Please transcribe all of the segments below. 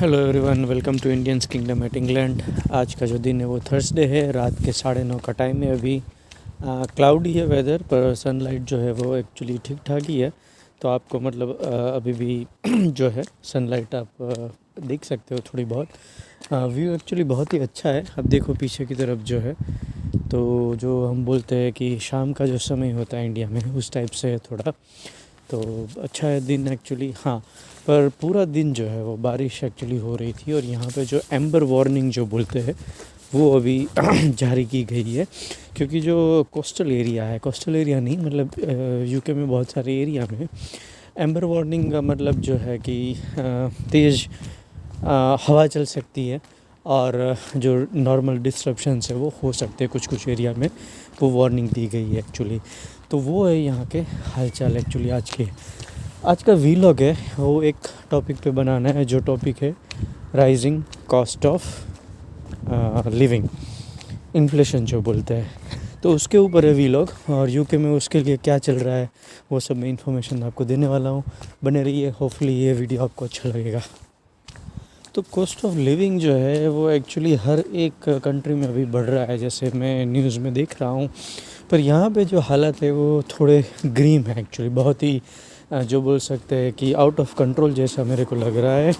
Hello everyone, welcome to Indians kingdom at England. आज का जो दिन है वो थर्सडे है। रात के 9:30 का टाइम है। अभी क्लाउडी है वेदर, पर सनलाइट जो है वो एक्चुअली ठीक ठाक ही है। तो आपको मतलब अभी भी जो है सनलाइट आप देख सकते हो थोड़ी बहुत। व्यू एक्चुअली बहुत ही अच्छा है। अब देखो पीछे की तरफ जो है, तो जो हम बोलते हैं कि शाम का जो समय होता है इंडिया में, उस टाइप से है थोड़ा। तो अच्छा है दिन एक्चुअली। हाँ, पर पूरा दिन जो है वो बारिश एक्चुअली हो रही थी। और यहाँ पे जो एम्बर वार्निंग जो बोलते हैं वो अभी जारी की गई है, क्योंकि जो कोस्टल एरिया है, कोस्टल एरिया नहीं मतलब यूके में बहुत सारे एरिया में एम्बर वार्निंग का मतलब जो है कि तेज़ हवा चल सकती है और जो नॉर्मल डिस्ट्रप्शंस है वो हो सकते हैं कुछ कुछ एरिया में। वो वार्निंग दी गई है एक्चुअली। तो वो है यहाँ के हालचाल एक्चुअली। आज का वीलॉग है वो एक टॉपिक पे बनाना है, जो टॉपिक है rising cost of living, inflation जो बोलते हैं। तो उसके ऊपर है वीलॉग, और यूके में उसके लिए क्या चल रहा है वो सब मैं इन्फॉर्मेशन आपको देने वाला हूँ। बने रहिए, होपफुली ये वीडियो आपको अच्छा लगेगा। तो कॉस्ट ऑफ लिविंग जो है वो एक्चुअली हर एक कंट्री में अभी बढ़ रहा है, जैसे मैं न्यूज़ में देख रहा हूँ। पर यहाँ पे जो हालत है वो थोड़े ग्रीम है एक्चुअली, बहुत ही जो बोल सकते हैं कि आउट ऑफ कंट्रोल जैसा मेरे को लग रहा है।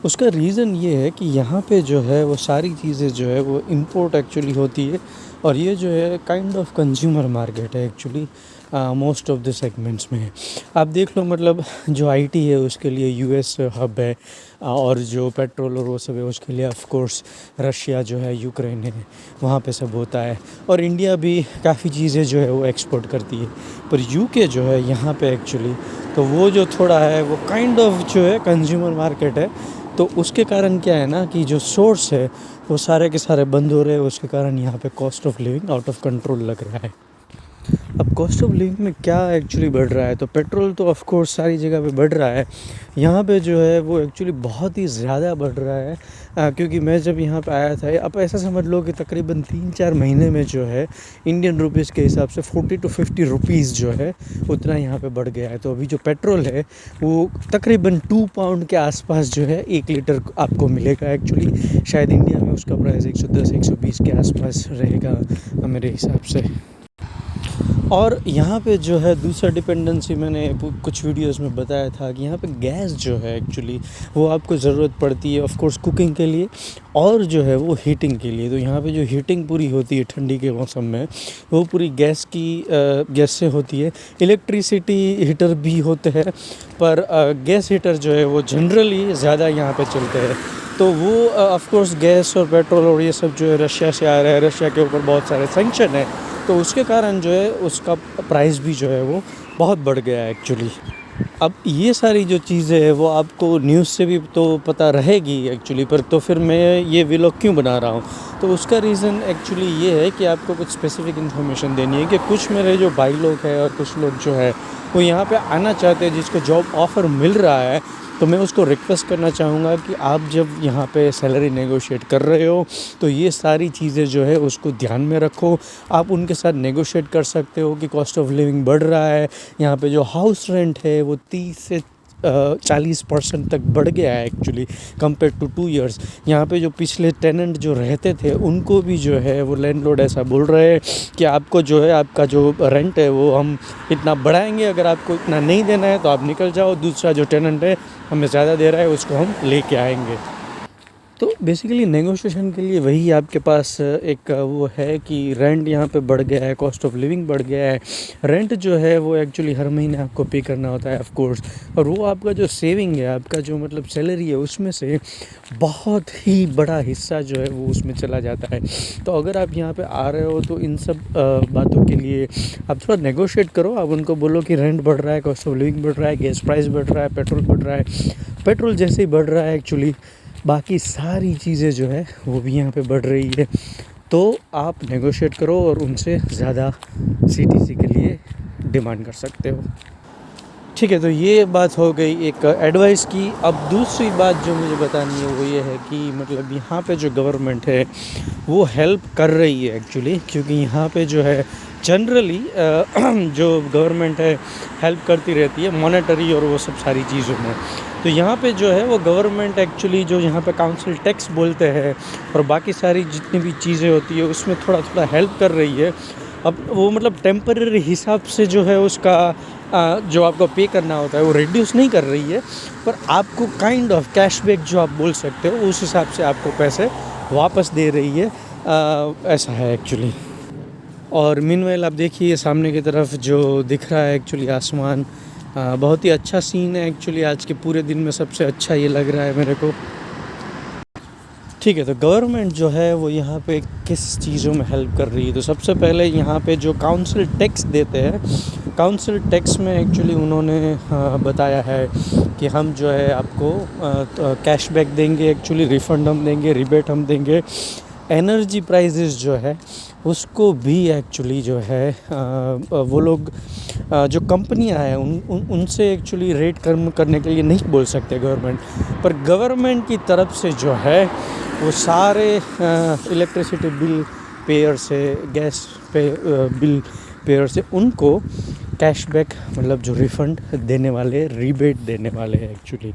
उसका रीज़न ये है कि यहाँ पे जो है वो सारी चीज़ें जो है वो इंपोर्ट एक्चुअली होती है। और ये जो है काइंड ऑफ कंज्यूमर मार्केट है actually, most of the segments में है। आप देख लो मतलब जो आईटी है उसके लिए यूएस हब है, और जो पेट्रोल और वो सब है उसके लिए ऑफ कोर्स रशिया जो है, यूक्रेन है, वहाँ पे सब होता है। और इंडिया भी काफ़ी चीज़ें जो है वो एक्सपोर्ट करती है। पर यूके जो है यहाँ पे एक्चुअली, तो वो जो थोड़ा है वो काइंड ऑफ जो है कंज्यूमर मार्केट है। तो उसके कारण क्या है ना कि जो सोर्स है वो सारे के सारे बंद हो रहे हैं। उसके कारण यहाँ पे cost of living out of control लग रहा है। अब कॉस्ट ऑफ लिविंग में क्या एक्चुअली बढ़ रहा है, तो पेट्रोल तो ऑफ कोर्स सारी जगह पे बढ़ रहा है। यहाँ पे जो है वो एक्चुअली बहुत ही ज़्यादा बढ़ रहा है। क्योंकि मैं जब यहाँ पे आया था, अब ऐसा समझ लो कि तकरीबन 3-4 महीने में जो है इंडियन रुपीज़ के हिसाब से 40 to 50 रुपीज़ जो है उतना यहाँ पे बढ़ गया है। तो अभी जो पेट्रोल है वो तकरीबन 2 पाउंड के आसपास जो है 1 लीटर आपको मिलेगा एक्चुअली। शायद इंडिया में उसका प्राइस 110-120 के आसपास रहेगा मेरे हिसाब से। और यहाँ पे जो है दूसरा डिपेंडेंसी, मैंने कुछ वीडियोस में बताया था कि यहाँ पे गैस जो है एक्चुअली वो आपको ज़रूरत पड़ती है ऑफ कोर्स कुकिंग के लिए, और जो है वो हीटिंग के लिए। तो यहाँ पे जो हीटिंग पूरी होती है ठंडी के मौसम में वो पूरी गैस से होती है। इलेक्ट्रिसिटी हीटर भी होते हैं, पर गैस हीटर जो है वो जनरली ज़्यादा यहाँ पे चलते हैं। तो वो ऑफ कोर्स गैस और पेट्रोल और ये सब जो है रशिया से आ रहा है, रशिया के ऊपर बहुत सारे सैंक्शन है। तो उसके कारण जो है उसका प्राइस भी जो है वो बहुत बढ़ गया है एक्चुअली। अब ये सारी जो चीज़ें हैं वो आपको न्यूज़ से भी तो पता रहेगी एक्चुअली, पर तो फिर मैं ये व्लॉग क्यों बना रहा हूँ, तो उसका रीज़न एक्चुअली ये है कि आपको कुछ स्पेसिफिक इन्फॉर्मेशन देनी है कि कुछ मेरे जो भाई लोग हैं और कुछ लोग जो है वो यहाँ पे आना चाहते हैं, जिसको जॉब ऑफ़र मिल रहा है। तो मैं उसको रिक्वेस्ट करना चाहूँगा कि आप जब यहाँ पे सैलरी नेगोशिएट कर रहे हो तो ये सारी चीज़ें जो है उसको ध्यान में रखो। आप उनके साथ नेगोशिएट कर सकते हो कि कॉस्ट ऑफ लिविंग बढ़ रहा है, यहाँ पे जो हाउस रेंट है वो 30 से 40% तक बढ़ गया है एक्चुअली कंपेयर टू 2 इयर्स। यहाँ पे जो पिछले टेनेंट जो रहते थे उनको भी जो है वो लैंडलॉर्ड ऐसा बोल रहे हैं कि आपको जो है आपका जो रेंट है वो हम इतना बढ़ाएंगे, अगर आपको इतना नहीं देना है तो आप निकल जाओ, दूसरा जो टेनेंट है हमें ज़्यादा दे रहा है उसको हम लेके आएंगे। तो बेसिकली नेगोशिएशन के लिए वही आपके पास एक वो है कि रेंट यहाँ पे बढ़ गया है, कॉस्ट ऑफ लिविंग बढ़ गया है। रेंट जो है वो एक्चुअली हर महीने आपको पे करना होता है ऑफ कोर्स, और वो आपका जो सेविंग है, आपका जो मतलब सैलरी है उसमें से बहुत ही बड़ा हिस्सा जो है वो उसमें चला जाता है। तो अगर आप यहाँ पे आ रहे हो तो इन सब बातों के लिए आप थोड़ा नेगोशिएट करो। आप उनको बोलो कि रेंट बढ़ रहा है, कॉस्ट ऑफ लिविंग बढ़ रहा है, गैस प्राइस बढ़ रहा है, पेट्रोल बढ़ रहा है। पेट्रोल जैसे ही बढ़ रहा है एक्चुअली बाकी सारी चीज़ें जो है वो भी यहाँ पे बढ़ रही है। तो आप नेगोशिएट करो और उनसे ज़्यादा सीटीसी के लिए डिमांड कर सकते हो। ठीक है, तो ये बात हो गई एक एडवाइस की। अब दूसरी बात जो मुझे बतानी है वो ये है कि मतलब यहाँ पे जो गवर्नमेंट है वो हेल्प कर रही है एक्चुअली, क्योंकि यहाँ पे जो है जनरली जो गवर्नमेंट है हेल्प करती रहती है मॉनेटरी और वो सब सारी चीज़ों में। तो यहाँ पे जो है वो गवर्नमेंट एक्चुअली जो यहाँ पे काउंसिल टैक्स बोलते हैं और बाकी सारी जितनी भी चीज़ें होती है उसमें थोड़ा थोड़ा हेल्प कर रही है। अब वो मतलब टेम्पररी हिसाब से जो है उसका जो आपको पे करना होता है वो रिड्यूस नहीं कर रही है, पर आपको काइंड ऑफ कैशबैक जो आप बोल सकते हो उस हिसाब से आपको पैसे वापस दे रही है। ऐसा है एक्चुअली। और मीनवाइल आप देखिए सामने की तरफ जो दिख रहा है एक्चुअली आसमान, बहुत ही अच्छा सीन है एक्चुअली। आज के पूरे दिन में सबसे अच्छा ये लग रहा है मेरे को। ठीक है, तो गवर्नमेंट जो है वो यहाँ पे किस चीज़ों में हेल्प कर रही है। तो सबसे पहले यहाँ पे जो काउंसिल टैक्स देते हैं, काउंसिल टैक्स में एक्चुअली उन्होंने बताया है कि हम जो है आपको कैशबैक देंगे, एक्चुअली रिफ़ंड हम देंगे, रिबेट हम देंगे। एनर्जी प्राइसेस जो है उसको भी एक्चुअली जो है वो लोग जो कंपनियां हैं उनसे एक्चुअली रेट कम करने के लिए नहीं बोल सकते गवर्नमेंट, पर गवर्नमेंट की तरफ से जो है वो सारे इलेक्ट्रिसिटी बिल पेयर से, गैस पे बिल पेयर से उनको कैशबैक मतलब जो रिफ़ंड देने वाले, रिबेट देने वाले हैं एक्चुअली।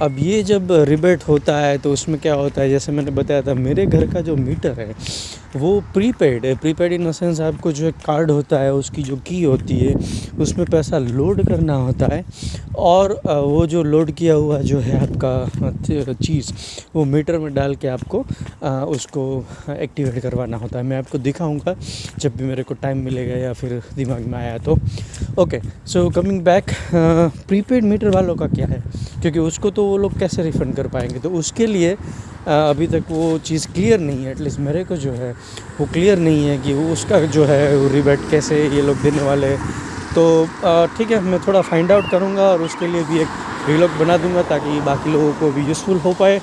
अब ये जब रिबेट होता है तो उसमें क्या होता है, जैसे मैंने बताया था मेरे घर का जो मीटर है वो प्रीपेड है। प्रीपेड इन द सेंस आपको जो एक कार्ड होता है उसकी जो की होती है उसमें पैसा लोड करना होता है और वो जो लोड किया हुआ जो है आपका चीज़ वो मीटर में डाल के आपको उसको एक्टिवेट करवाना होता है। मैं आपको दिखाऊंगा जब भी मेरे को टाइम मिलेगा या फिर दिमाग में आया तो। Okay, so coming back, prepaid meter वालों का क्या है, क्योंकि उसको तो वो लोग कैसे रिफ़ंड कर पाएंगे, तो उसके लिए अभी तक वो चीज़ क्लियर नहीं है। एटलीस्ट मेरे को जो है वो क्लियर नहीं है कि वो उसका जो है वो रिबेट कैसे ये लोग देने वाले हैं। तो ठीक है, मैं थोड़ा फाइंड आउट करूँगा और उसके लिए भी एक व्लॉग बना दूँगा ताकि बाकी लोगों को भी यूज़फुल हो पाए।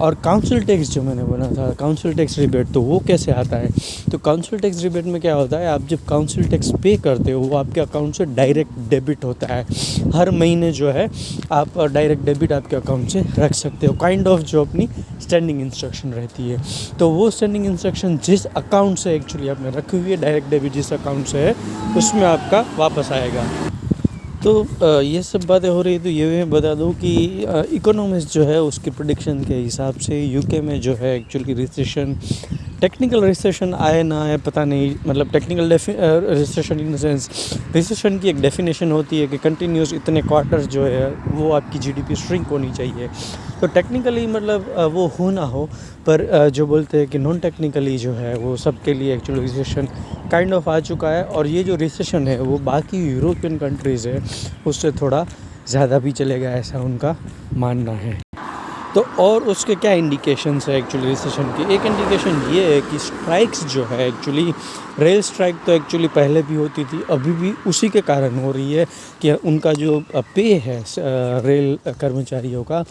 और काउंसिल टैक्स जो मैंने बोला था, काउंसिल टैक्स रिबेट, तो वो कैसे आता है। तो काउंसिल टैक्स रिबेट में क्या होता है, आप जब काउंसिल टैक्स पे करते हो वो आपके अकाउंट से डायरेक्ट डेबिट होता है। हर महीने जो है आप डायरेक्ट डेबिट आपके अकाउंट से रख सकते हो, काइंड ऑफ जो अपनी स्टैंडिंग इंस्ट्रक्शन रहती है। तो वो स्टैंडिंग इंस्ट्रक्शन जिस अकाउंट से एक्चुअली आपने रखी हुई है, डायरेक्ट डेबिट जिस अकाउंट से है उसमें आपका वापस आएगा। तो ये सब बातें हो रही है, तो ये मैं बता दूं कि इकोनॉमिस्ट जो है उसकी प्रेडिक्शन के हिसाब से यूके में जो है एक्चुअली रिसेशन, टेक्निकल रिसेशन आए ना आए पता नहीं, मतलब technical recession in the sense, recession की एक डेफिनेशन होती है कि कंटिन्यूस इतने क्वार्टर्स जो है वो आपकी जीडीपी श्रिंक होनी चाहिए। तो टेक्निकली मतलब वो हो ना हो, पर जो बोलते हैं कि नॉन टेक्निकली जो है वो सबके लिए एक्चुअली रिसेशन काइंड ऑफ आ चुका है। और ये जो रिसेशन है वो बाकी यूरोपियन कंट्रीज़ है उससे थोड़ा ज़्यादा भी चलेगा, ऐसा उनका मानना है। तो और उसके क्या इंडिकेशंस है एक्चुअली रिसेशन की। एक इंडिकेशन ये है कि स्ट्राइक्स जो है एक्चुअली, रेल स्ट्राइक तो एक्चुअली पहले भी होती थी, अभी भी उसी के कारण हो रही है कि उनका जो पे है रेल कर्मचारियों का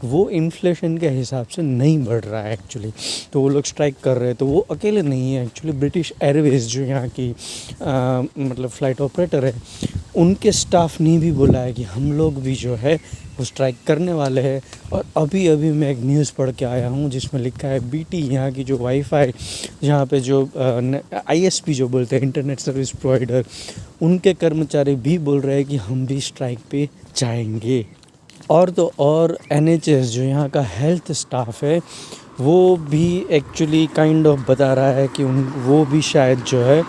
वो इन्फ्लेशन के हिसाब से नहीं बढ़ रहा है एक्चुअली। तो वो लोग स्ट्राइक कर रहे हैं। तो वो अकेले नहीं है एक्चुअली, ब्रिटिश एयरवेज़ जो यहाँ की मतलब फ़्लाइट ऑपरेटर है उनके स्टाफ ने भी बोला है कि हम लोग भी जो है वो स्ट्राइक करने वाले हैं। और अभी मैं एक न्यूज़ पढ़ के आया हूँ जिसमें लिखा है बीटी, यहाँ की जो वाईफाई, यहाँ पे जो आईएसपी जो बोलते हैं इंटरनेट सर्विस प्रोवाइडर, उनके कर्मचारी भी बोल रहे हैं कि हम भी स्ट्राइक पे जाएंगे। और तो और एनएचएस जो यहाँ का हेल्थ स्टाफ है वो भी एक्चुअली काइंड ऑफ बता रहा है कि वो भी शायद जो है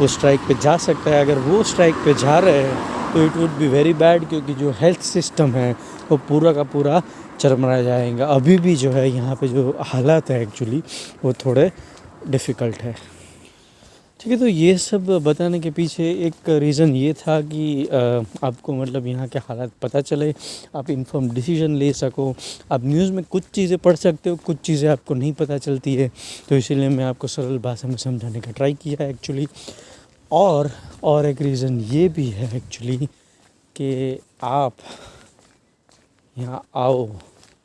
वो स्ट्राइक पे जा सकता है। अगर वो स्ट्राइक पे जा रहे हैं तो it would be very bad, क्योंकि जो हेल्थ सिस्टम है वो पूरा का पूरा चरमरा जाएगा। अभी भी जो है यहाँ पे जो हालात है एक्चुअली वो थोड़े डिफ़िकल्ट है। ठीक है, तो ये सब बताने के पीछे एक रीज़न ये था कि आपको मतलब यहाँ के हालात पता चले, आप इन्फॉर्म डिसीजन ले सको। आप न्यूज़ में कुछ चीज़ें पढ़ सकते हो, कुछ चीज़ें आपको नहीं पता चलती है, तो इसीलिए मैं आपको सरल भाषा में समझाने का ट्राई किया है एक्चुअली। और एक रीज़न ये भी है एक्चुअली कि आप यहाँ आओ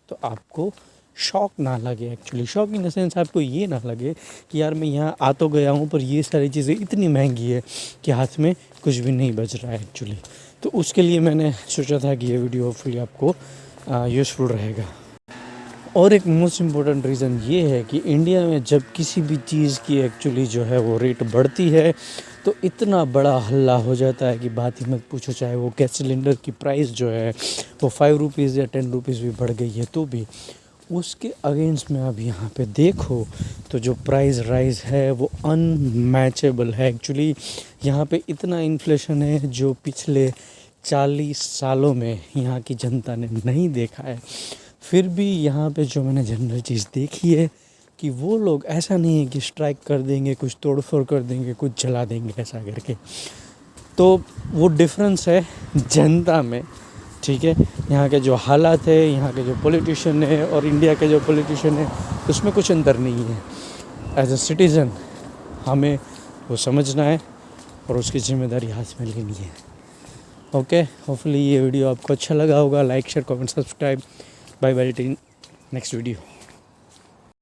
तो आपको शॉक ना लगे। Actually shock in the sense आपको ये ना लगे कि यार मैं यहाँ आ तो गया हूँ पर ये सारी चीज़ें इतनी महंगी है कि हाथ में कुछ भी नहीं बच रहा है एक्चुअली। तो उसके लिए मैंने सोचा था कि ये वीडियो होपफुली आपको यूज़फुल रहेगा। और एक मोस्ट इम्पोर्टेंट रीज़न ये है कि इंडिया में जब किसी भी चीज़ की एक्चुअली जो है वो रेट बढ़ती है तो इतना बड़ा हल्ला हो जाता है कि बात ही मत पूछो। चाहे वो गैस सिलेंडर की प्राइस जो है वो 5 रुपीज़ या 10 रुपीज़ भी बढ़ गई है तो भी उसके अगेंस्ट में अब यहाँ पे देखो तो जो प्राइस राइज है वो अनमैचेबल है। एक्चुअली यहाँ पे इतना इन्फ्लेशन है जो पिछले 40 सालों में यहाँ की जनता ने नहीं देखा है। फिर भी यहाँ पे जो मैंने जनरल चीज़ देखी है कि वो लोग ऐसा नहीं है कि स्ट्राइक कर देंगे, कुछ तोड़फोड़ कर देंगे, कुछ जला देंगे ऐसा करके। तो वो डिफरेंस है जनता में, ठीक है। यहाँ के जो हालात है, यहाँ के जो पॉलिटिशियन है और इंडिया के जो पॉलिटिशियन है उसमें कुछ अंतर नहीं है। एज अ सिटीज़न हमें वो समझना है और उसकी जिम्मेदारी हाथ में लेनी है। ओके, होपफुली ये वीडियो आपको अच्छा लगा होगा। Like, share, comment, subscribe. Bye bye till next video.